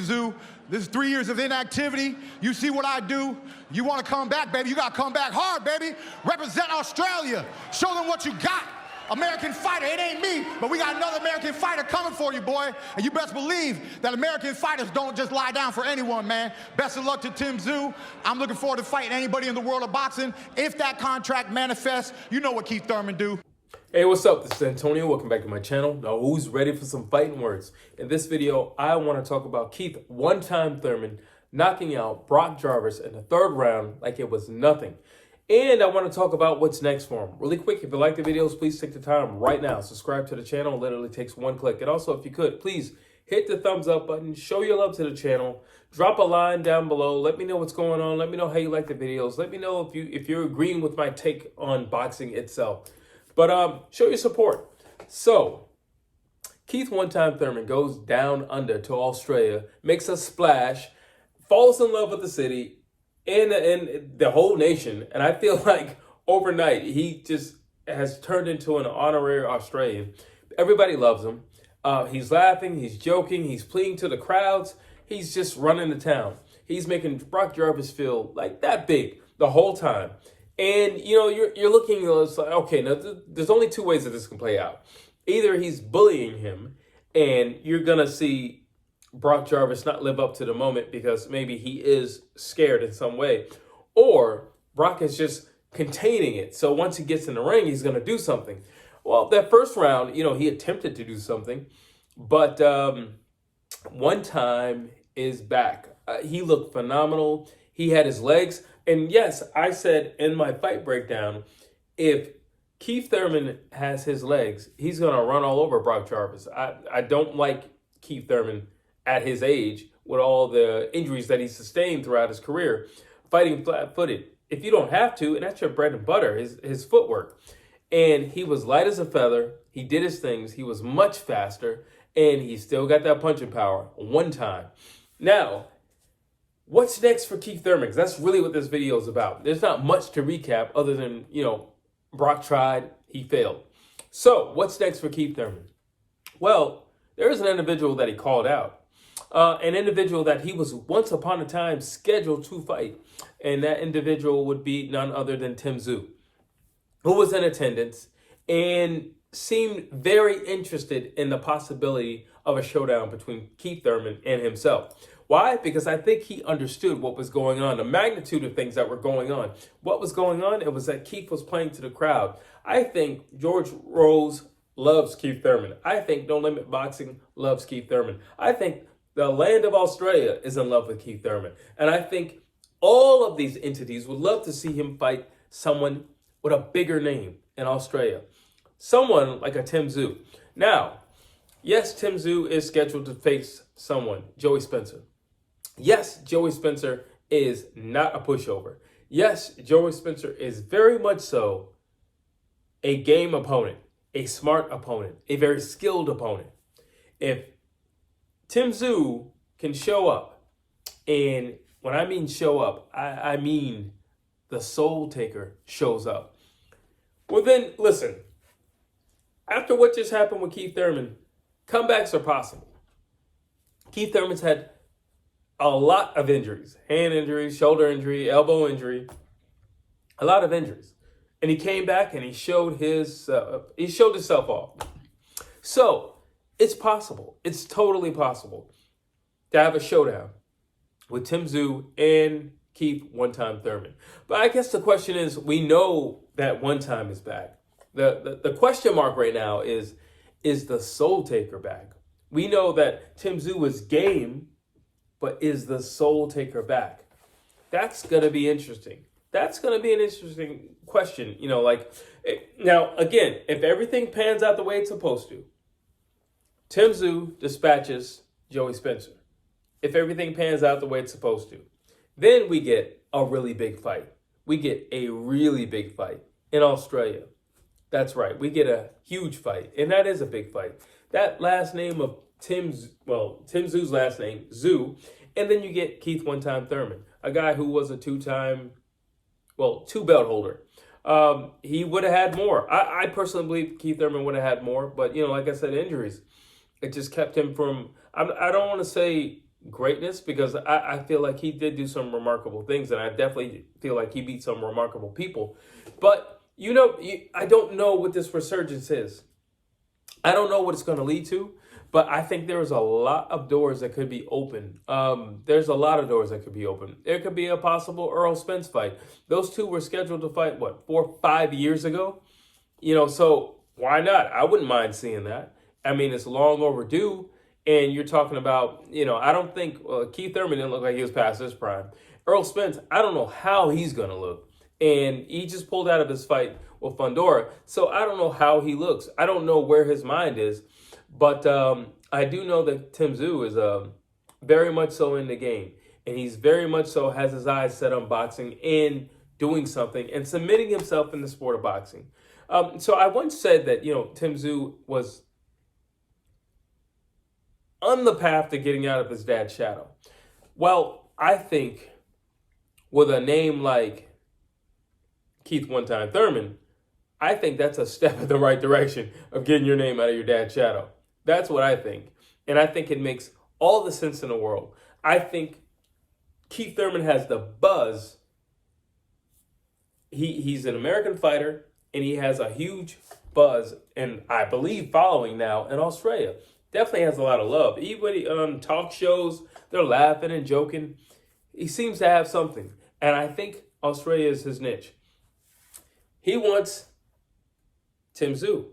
Tszyu. This is 3 years of inactivity. You see what I do. You want to come back, baby. You got to come back hard, baby. Represent Australia. Show them what you got. American fighter, it ain't me, but we got another American fighter coming for you, boy. And you best believe that American fighters don't just lie down for anyone, man. Best of luck to Tim Tszyu. I'm looking forward to fighting anybody in the world of boxing. If that contract manifests, you know what Keith Thurman do. Hey, what's up? This is Antonio. Welcome back to my channel. Now, who's ready for some fighting words? In this video, I want to talk about Keith one-time Thurman knocking out Brock Jarvis in the third round like it was nothing. And I want to talk about what's next for him. Really quick, if you like the videos, please take the time right now. Subscribe to the channel. It literally takes one click. And also, if you could, please hit the thumbs up button. Show your love to the channel. Drop a line down below. Let me know what's going on. Let me know how you like the videos. Let me know if you're agreeing with my take on boxing itself. But show your support. So, Keith one-time Thurman goes down under to Australia, makes a splash, falls in love with the city, and the whole nation. And I feel like overnight, he just has turned into an honorary Australian. Everybody loves him. He's laughing, he's joking, he's pleading to the crowds. He's just running the town. He's making Brock Jarvis feel like that big the whole time. And, you know, you're looking, it's like, okay, now there's only two ways that this can play out. Either he's bullying him, and you're going to see Brock Jarvis not live up to the moment because maybe he is scared in some way. Or Brock is just containing it. So once he gets in the ring, he's going to do something. Well, that first round, you know, he attempted to do something. But one time is back. He looked phenomenal. He had his legs. And yes, I said in my fight breakdown, if Keith Thurman has his legs, he's going to run all over Brock Jarvis. I don't like Keith Thurman at his age with all the injuries that he sustained throughout his career, fighting flat-footed. If you don't have to, and that's your bread and butter, his footwork. And he was light as a feather. He did his things. He was much faster, and he still got that punching power one time. Now, what's next for Keith Thurman? Because that's really what this video is about. There's not much to recap other than, you know, Brock tried, he failed. So, what's next for Keith Thurman? Well, there is an individual that he called out. An individual that he was once upon a time scheduled to fight. And that individual would be none other than Tim Tszyu, who was in attendance and seemed very interested in the possibility of a showdown between Keith Thurman and himself. Why? Because I think he understood what was going on, the magnitude of things that were going on. What was going on? It was that Keith was playing to the crowd. I think George Rose loves Keith Thurman. I think No Limit Boxing loves Keith Thurman. I think the land of Australia is in love with Keith Thurman. And I think all of these entities would love to see him fight someone with a bigger name in Australia. Someone like a Tim Tszyu. Now, yes, Tim Tszyu is scheduled to face someone, Joey Spencer. Yes, Joey Spencer is not a pushover. Yes, Joey Spencer is very much so a game opponent, a smart opponent, a very skilled opponent. If Tim Tszyu can show up, and when I mean show up, I mean the Soultaker shows up. Well then, listen, after what just happened with Keith Thurman, comebacks are possible. Keith Thurman's had a lot of injuries, hand injuries, shoulder injury, elbow injury, a lot of injuries. And he came back and he showed himself off. So, it's possible. It's totally possible to have a showdown with Tim Tszyu and Keith one-time Thurman. But I guess the question is, we know that one time is back. The question mark right now is the Soultaker back? We know that Tim Tszyu is game, but is the Soultaker back? That's going to be interesting. That's going to be an interesting question. You know, like, now, again, if everything pans out the way it's supposed to, Tim Tszyu dispatches Joey Spencer. If everything pans out the way it's supposed to, then we get a really big fight. We get a really big fight in Australia. That's right. We get a huge fight, and that is a big fight. That last name of Tim Tszyu's last name, Tszyu, and then you get Keith one-time Thurman, a guy who was a two-belt holder. He would have had more. I personally believe Keith Thurman would have had more, but, you know, like I said, injuries. It just kept him from, I don't want to say greatness, because I feel like he did do some remarkable things, and I definitely feel like he beat some remarkable people. But, I don't know what this resurgence is. I don't know what it's going to lead to, but I think there's a lot of doors that could be open. There's a lot of doors that could be open. There could be a possible Earl Spence fight. Those two were scheduled to fight, 4-5 years ago? So why not? I wouldn't mind seeing that. I mean, it's long overdue. And you're talking about, I don't think Keith Thurman didn't look like he was past his prime. Earl Spence, I don't know how he's going to look. And he just pulled out of his fight with Fundora. So I don't know how he looks. I don't know where his mind is. But I do know that Tim Tszyu is very much so in the game. And he's very much so has his eyes set on boxing and doing something and submitting himself in the sport of boxing. So I once said that, Tim Tszyu was on the path to getting out of his dad's shadow. Well, I think with a name like Keith One-Time Thurman, I think that's a step in the right direction of getting your name out of your dad's shadow. That's what I think. And I think it makes all the sense in the world. I think Keith Thurman has the buzz. He's an American fighter, and he has a huge buzz, and I believe following now in Australia. Definitely has a lot of love. Even on talk shows, they're laughing and joking. He seems to have something. And I think Australia is his niche. He wants Tim Tszyu.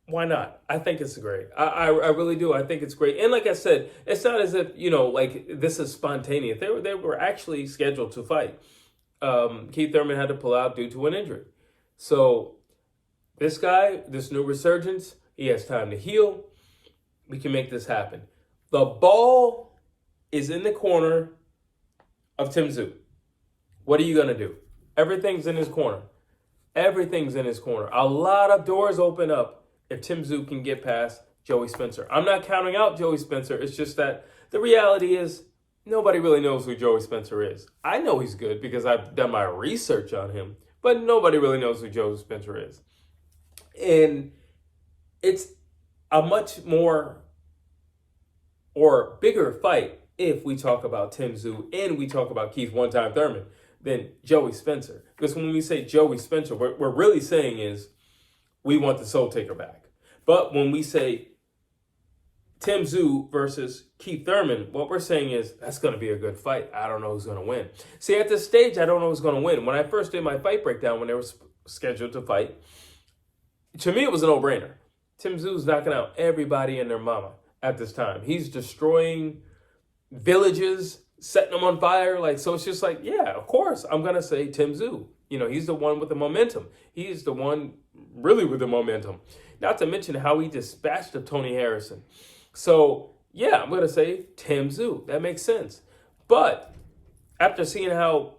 Why not? I think it's great. I really do. I think it's great. And like I said, it's not as if, this is spontaneous. They were actually scheduled to fight. Keith Thurman had to pull out due to an injury. So this guy, this new resurgence, he has time to heal. We can make this happen. The ball is in the corner of Tim Tszyu. What are you going to do? Everything's in his corner. Everything's in his corner. A lot of doors open up if Tim Tszyu can get past Joey Spencer. I'm not counting out Joey Spencer. It's just that the reality is nobody really knows who Joey Spencer is. I know he's good because I've done my research on him, but nobody really knows who Joey Spencer is. And it's a much more or bigger fight if we talk about Tim Tszyu and we talk about Keith One-Time Thurman than Joey Spencer. Because when we say Joey Spencer, what we're really saying is we want the Soultaker back. But when we say Tim Tszyu versus Keith Thurman, what we're saying is that's going to be a good fight. I don't know who's going to win. See, at this stage, I don't know who's going to win. When I first did my fight breakdown, when they were scheduled to fight, to me, it was a no-brainer. Tim Tszyu's knocking out everybody and their mama at this time. He's destroying villages, setting them on fire. So it's just like, yeah, of course, I'm going to say Tim Tszyu. He's the one with the momentum. He's the one really with the momentum. Not to mention how he dispatched of Tony Harrison. So, yeah, I'm going to say Tim Tszyu. That makes sense. But after seeing how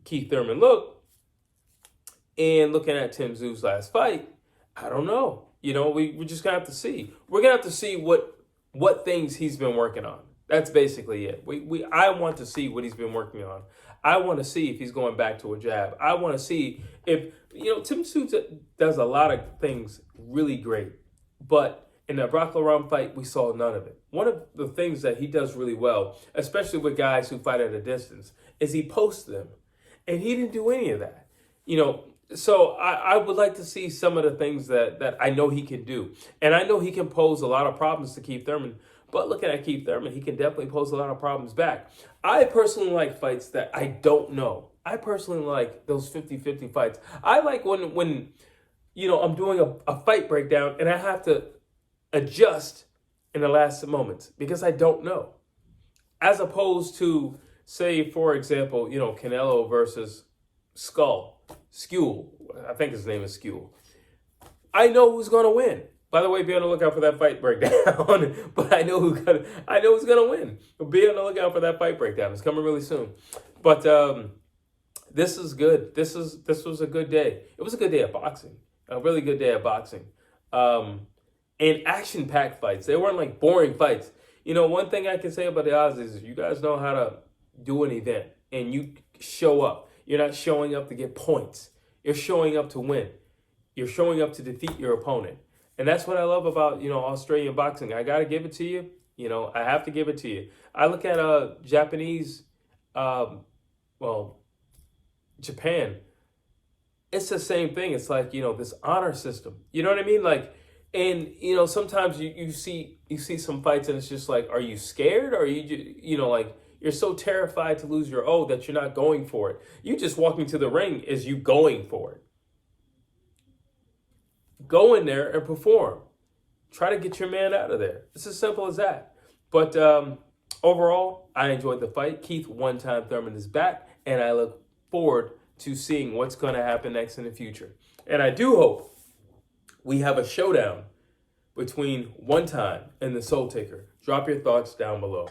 Keith Thurman looked and looking at Tim Tszyu's last fight, I don't know. We're just going to have to see. We're going to have to see what things he's been working on. That's basically it. I want to see what he's been working on. I want to see if he's going back to a jab. I want to see if, Tim Tszyu does a lot of things really great. But in that Brock Lerone fight, we saw none of it. One of the things that he does really well, especially with guys who fight at a distance, is he posts them. And he didn't do any of that. So I would like to see some of the things that I know he can do. And I know he can pose a lot of problems to Keith Thurman. But looking at Keith Thurman, he can definitely pose a lot of problems back. I personally like fights that I don't know. I personally like those 50-50 fights. I like when I'm doing a fight breakdown and I have to adjust in the last moments because I don't know. As opposed to, say, for example, Canelo versus Skule. I think his name is Skule. I know who's going to win. By the way, be on the lookout for that fight breakdown. But I know who's gonna win. Be on the lookout for that fight breakdown. It's coming really soon. But this is good. This was a good day. It was a good day of boxing. A really good day of boxing. And action-packed fights. They weren't like boring fights. One thing I can say about the Aussies is you guys know how to do an event and you show up. You're not showing up to get points. You're showing up to win. You're showing up to defeat your opponent. And that's what I love about, Australian boxing. I got to give it to you. You know, I have to give it to you. I look at Japanese, well, Japan. It's the same thing. It's like, you know, this honor system. You know what I mean? Like, and you know, sometimes you see some fights and it's just like, are you scared? Or are you know, like you're so terrified to lose your O that you're not going for it. You just walking to the ring is you going for it. Go in there and perform. Try to get your man out of there. It's as simple as that. But overall, I enjoyed the fight. Keith One-Time Thurman is back, and I look forward to seeing what's going to happen next in the future. And I do hope we have a showdown between One-Time and the Soultaker. Drop your thoughts down below.